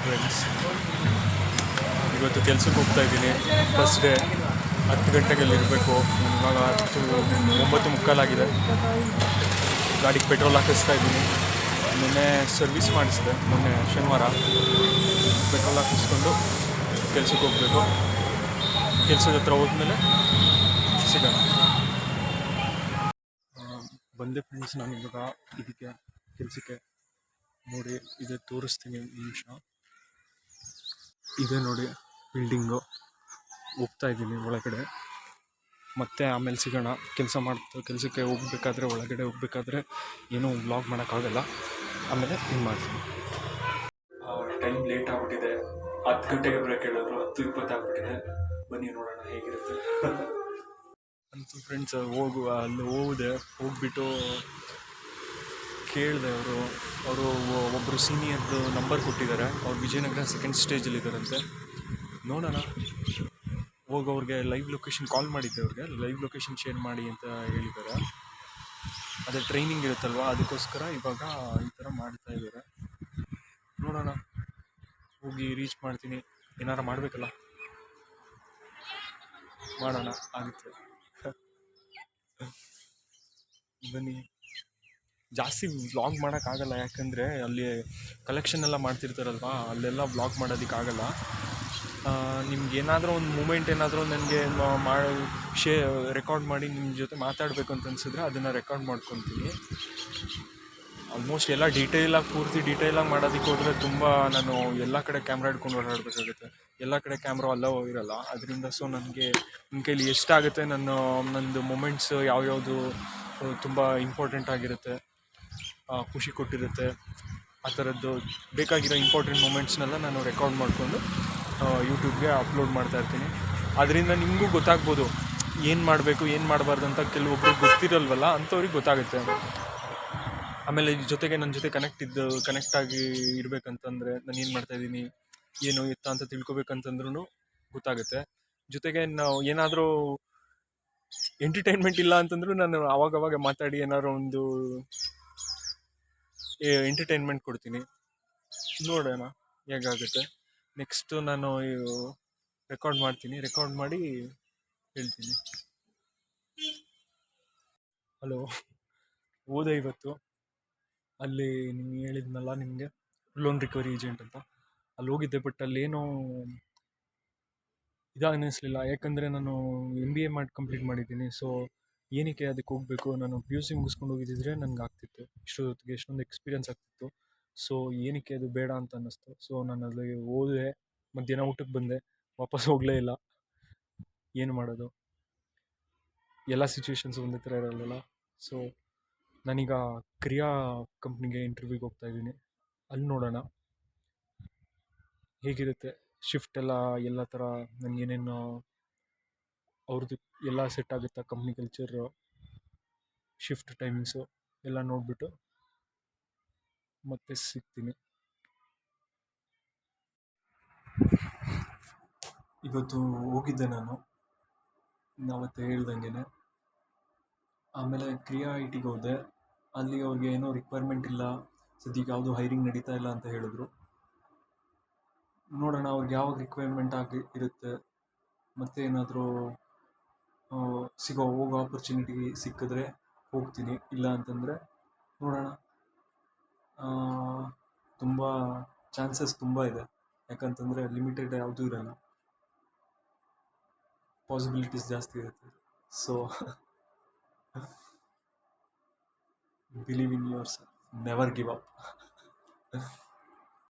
Friends, ಇವತ್ತು ಕೆಲಸಕ್ಕೆ ಹೋಗ್ತಾ ಇದ್ದೀನಿ. First day. 10 ಗಂಟೆಗೆ ಇರಬೇಕು. ಇವಾಗ 9:15 ಆಗಿದೆ. ಗಾಡಿಗೆ ಪೆಟ್ರೋಲ್ ಹಾಕಿಸ್ತಾ ಇದ್ದೀನಿ. ಮೊನ್ನೆ ಸರ್ವಿಸ್ ಮಾಡಿಸಿದೆ, ಮೊನ್ನೆ ಶನಿವಾರ. ಪೆಟ್ರೋಲ್ ಹಾಕಿಸ್ಕೊಂಡು ಕೆಲಸಕ್ಕೆ ಹೋಗಬೇಕು. ಕೆಲಸದ ಹತ್ರ ಹೋದ್ಮೇಲೆ ಸಿಗೋಣ. ಬಂದೆ ಫ್ರೆಂಡ್ಸ್, ನಾನು ಇವಾಗ ಇದಕ್ಕೆ ಕೆಲಸಕ್ಕೆ ನೋಡಿ ಇದೆ ತೋರಿಸ್ತೀನಿ ನಿಮಿಷ. ಇದೆ ನೋಡಿ ಬಿಲ್ಡಿಂಗು. ಹೋಗ್ತಾ ಇದ್ದೀನಿ ಒಳಗಡೆ, ಮತ್ತೆ ಆಮೇಲೆ ಸಿಗೋಣ. ಕೆಲಸಕ್ಕೆ ಹೋಗ್ಬೇಕಾದ್ರೆ, ಒಳಗಡೆ ಹೋಗ್ಬೇಕಾದ್ರೆ ಏನೂ ವ್ಲಾಗ್ ಮಾಡೋಕ್ಕಾಗಲ್ಲ. ಆಮೇಲೆ ಹಿಂಗೆ ಮಾಡ್ತೀನಿ. ಟೈಮ್ ಲೇಟ್ ಆಗ್ಬಿಟ್ಟಿದೆ. 10 ಗಂಟೆಗೆ ಬ್ರೇಕ್ ಹೇಳಿದ್ರು, 10:20 ಆಗ್ಬಿಟ್ಟಿದೆ. ಬನ್ನಿ ನೋಡೋಣ ಹೇಗಿರುತ್ತೆ ಅಂತೂ ಫ್ರೆಂಡ್ಸ್. ಅಲ್ಲಿ ಹೋಗ್ಬಿಟ್ಟು ಕೇಳಿದೆ. ಅವರು ಒಬ್ಬರು ಸೀನಿಯರ್ದು ನಂಬರ್ ಕೊಟ್ಟಿದ್ದಾರೆ. ಅವ್ರು ವಿಜಯನಗರ ಸೆಕೆಂಡ್ ಸ್ಟೇಜಲ್ಲಿದ್ದಾರಂತೆ. ನೋಡೋಣ. ಅವ್ರಿಗೆ ಲೈವ್ ಲೊಕೇಶನ್ ಕಾಲ್ ಮಾಡಿದ್ದೆ. ಅವ್ರಿಗೆ ಲೈವ್ ಲೊಕೇಶನ್ ಶೇರ್ ಮಾಡಿ ಅಂತ ಹೇಳಿದ್ದಾರೆ. ಅದೇ ಟ್ರೈನಿಂಗ್ ಇರುತ್ತಲ್ವ, ಅದಕ್ಕೋಸ್ಕರ ಇವಾಗ ಈ ಥರ ಮಾಡ್ತಾ ಇದ್ದಾರೆ. ನೋಡೋಣ, ಹೋಗಿ ರೀಚ್ ಮಾಡ್ತೀನಿ. ಏನಾರು ಮಾಡಬೇಕಲ್ಲ, ಮಾಡೋಣ, ಆಗುತ್ತೆ. ಬನ್ನಿ. ಜಾಸ್ತಿ ವ್ಲಾಗ್ ಮಾಡೋಕ್ಕಾಗಲ್ಲ, ಯಾಕಂದರೆ ಅಲ್ಲಿ ಕಲೆಕ್ಷನ್ ಎಲ್ಲ ಮಾಡ್ತಿರ್ತಾರಲ್ವ, ಅಲ್ಲೆಲ್ಲ ವ್ಲಾಗ್ ಮಾಡೋದಕ್ಕಾಗಲ್ಲ. ನಿಮ್ಗೆ ಏನಾದರೂ ಒಂದು ಮೂಮೆಂಟ್ ಏನಾದರೂ ನನಗೆ ರೆಕಾರ್ಡ್ ಮಾಡಿ ನಿಮ್ಮ ಜೊತೆ ಮಾತಾಡಬೇಕು ಅಂತ ಅನಿಸಿದ್ರೆ ಅದನ್ನು ರೆಕಾರ್ಡ್ ಮಾಡ್ಕೊತೀನಿ. ಆಲ್ಮೋಸ್ಟ್ ಎಲ್ಲ ಪೂರ್ತಿ ಡೀಟೇಲಾಗಿ ಮಾಡೋದಕ್ಕೆ ಹೋದರೆ ತುಂಬ ನಾನು ಎಲ್ಲ ಕಡೆ ಕ್ಯಾಮ್ರಾ ಹಿಡ್ಕೊಂಡು ಓಡಾಡಬೇಕಾಗುತ್ತೆ. ಎಲ್ಲ ಕಡೆ ಕ್ಯಾಮ್ರಾ ಅಲ್ಲವೋ ಇರೋಲ್ಲ. ಅದರಿಂದ ನನಗೆ ನನ್ನ ಕೈಲಿ ಎಷ್ಟಾಗುತ್ತೆ ನಂದು ಮೊಮೆಂಟ್ಸ್ ಯಾವ್ಯಾವುದು ತುಂಬ ಇಂಪಾರ್ಟೆಂಟ್ ಆಗಿರುತ್ತೆ, ಖುಷಿ ಕೊಟ್ಟಿರುತ್ತೆ, ಆ ಥರದ್ದು ಬೇಕಾಗಿರೋ ಇಂಪಾರ್ಟೆಂಟ್ ಮೂಮೆಂಟ್ಸ್ನೆಲ್ಲ ನಾನು ರೆಕಾರ್ಡ್ ಮಾಡಿಕೊಂಡು ಯೂಟ್ಯೂಬ್ಗೆ ಅಪ್ಲೋಡ್ ಮಾಡ್ತಾಯಿರ್ತೀನಿ. ಅದರಿಂದ ನಿಮಗೂ ಗೊತ್ತಾಗ್ಬೋದು ಏನು ಮಾಡಬೇಕು ಏನು ಮಾಡಬಾರ್ದು ಅಂತ. ಕೆಲವೊಬ್ರಿಗೆ ಗೊತ್ತಿರಲ್ವಲ್ಲ, ಅಂಥವ್ರಿಗೆ ಗೊತ್ತಾಗುತ್ತೆ. ಆಮೇಲೆ ಜೊತೆಗೆ ನನ್ನ ಜೊತೆ ಕನೆಕ್ಟ್ ಆಗಿ ಇರಬೇಕಂತಂದರೆ ನಾನು ಏನು ಮಾಡ್ತಾಯಿದ್ದೀನಿ, ಏನು ಎತ್ತ ಅಂತ ತಿಳ್ಕೊಬೇಕಂತಂದ್ರೂ ಗೊತ್ತಾಗುತ್ತೆ. ಜೊತೆಗೆ ನಾವು ಏನಾದರೂ ಎಂಟರ್ಟೈನ್ಮೆಂಟ್ ಇಲ್ಲ ಅಂತಂದ್ರೂ ನಾನು ಆವಾಗವಾಗ ಮಾತಾಡಿ ಏನಾದ್ರು ಒಂದು ಎಂಟರ್ಟೈನ್ಮೆಂಟ್ ಕೊಡ್ತೀನಿ. ನೋಡೋಣ ಹೇಗಾಗುತ್ತೆ. ನೆಕ್ಸ್ಟು ನಾನು ರೆಕಾರ್ಡ್ ಮಾಡ್ತೀನಿ. ರೆಕಾರ್ಡ್ ಮಾಡಿ ಹೇಳ್ತೀನಿ. ಹಲೋ, ಹೋದೆ ಇವತ್ತು ಅಲ್ಲಿ ನಿಮ್ಗೆ ಹೇಳಿದ್ನಲ್ಲ ನಿಮಗೆ, ಲೋನ್ ರಿಕವರಿ ಏಜೆಂಟ್ ಅಂತ. ಅಲ್ಲಿ ಹೋಗಿದ್ದೆ. ಬಟ್ ಅಲ್ಲೇನೋ ಅನ್ನಿಸ್ಲಿಲ್ಲ. ಯಾಕಂದರೆ ನಾನು MBA ಕಂಪ್ಲೀಟ್ ಮಾಡಿದ್ದೀನಿ. ಸೊ ಏನಕ್ಕೆ ಅದಕ್ಕೆ ಹೋಗಬೇಕು? ನಾನು PUC ಮುಗಿಸ್ಕೊಂಡು ಹೋಗಿದ್ದಿದ್ರೆ ನನಗೆ ಆಗ್ತಿತ್ತು, ಇಷ್ಟೊತ್ತಿಗೆ ಎಷ್ಟೊಂದು ಎಕ್ಸ್ಪೀರಿಯನ್ಸ್ ಆಗ್ತಿತ್ತು. ಸೊ ಏನಕ್ಕೆ ಅದು ಬೇಡ ಅಂತ ಅನ್ನಿಸ್ತು. ಸೊ ನಾನು ಅಲ್ಲಿ ಹೋದೆ, ಮಧ್ಯಾಹ್ನ ಊಟಕ್ಕೆ ಬಂದೆ, ವಾಪಸ್ ಹೋಗಲೇ ಇಲ್ಲ. ಏನು ಮಾಡೋದು, ಎಲ್ಲ ಸಿಚುವೇಶನ್ಸ್ ಒಂದೇ ಥರ ಇರಲ್ಲ. ಸೊ ನಾನೀಗ ಕ್ರಿಯಾ ಕಂಪ್ನಿಗೆ ಇಂಟರ್ವ್ಯೂಗೆ ಹೋಗ್ತಾ ಇದ್ದೀನಿ. ಅಲ್ಲಿ ನೋಡೋಣ ಹೇಗಿರುತ್ತೆ. ಶಿಫ್ಟ್ ಎಲ್ಲ ಥರ ನನಗೇನೇನು ಅವ್ರದ್ದು ಎಲ್ಲ ಸೆಟ್ ಆಗುತ್ತಾ, ಕಂಪ್ನಿ ಕಲ್ಚರು, ಶಿಫ್ಟ್ ಟೈಮಿಂಗ್ಸು ಎಲ್ಲ ನೋಡಿಬಿಟ್ಟು ಮತ್ತೆ ಸಿಗ್ತೀನಿ. ಇವತ್ತು ಹೋಗಿದ್ದೆ ನಾನು, ನಾವತ್ತೆ ಹೇಳ್ದಂಗೆ. ಆಮೇಲೆ ಕ್ರಿಯಾ ITಗೆ ಹೋದೆ. ಅಲ್ಲಿ ಅವ್ರಿಗೆ ಏನೋ ರಿಕ್ವೈರ್ಮೆಂಟ್ ಇಲ್ಲ, ಸದ್ಯಕ್ಕೆ ಯಾವುದು ಹೈರಿಂಗ್ ನಡೀತಾ ಇಲ್ಲ ಅಂತ ಹೇಳಿದ್ರು. ನೋಡೋಣ ಅವ್ರಿಗೆ ಯಾವಾಗ ರಿಕ್ವೈರ್ಮೆಂಟ್ ಇರುತ್ತೆ, ಮತ್ತೆ ಏನಾದರೂ ಹೋಗೋ ಆಪರ್ಚುನಿಟಿ ಸಿಕ್ಕಿದ್ರೆ ಹೋಗ್ತೀನಿ. ಇಲ್ಲ ಅಂತಂದರೆ ನೋಡೋಣ. ತುಂಬ ಚಾನ್ಸಸ್ ತುಂಬ ಇದೆ, ಯಾಕಂತಂದರೆ ಲಿಮಿಟೆಡ್ ಯಾವುದೂ ಇರಲ್ಲ, ಪಾಸಿಬಿಲಿಟೀಸ್ ಜಾಸ್ತಿ ಇರುತ್ತೆ. So believe in your self, never give up.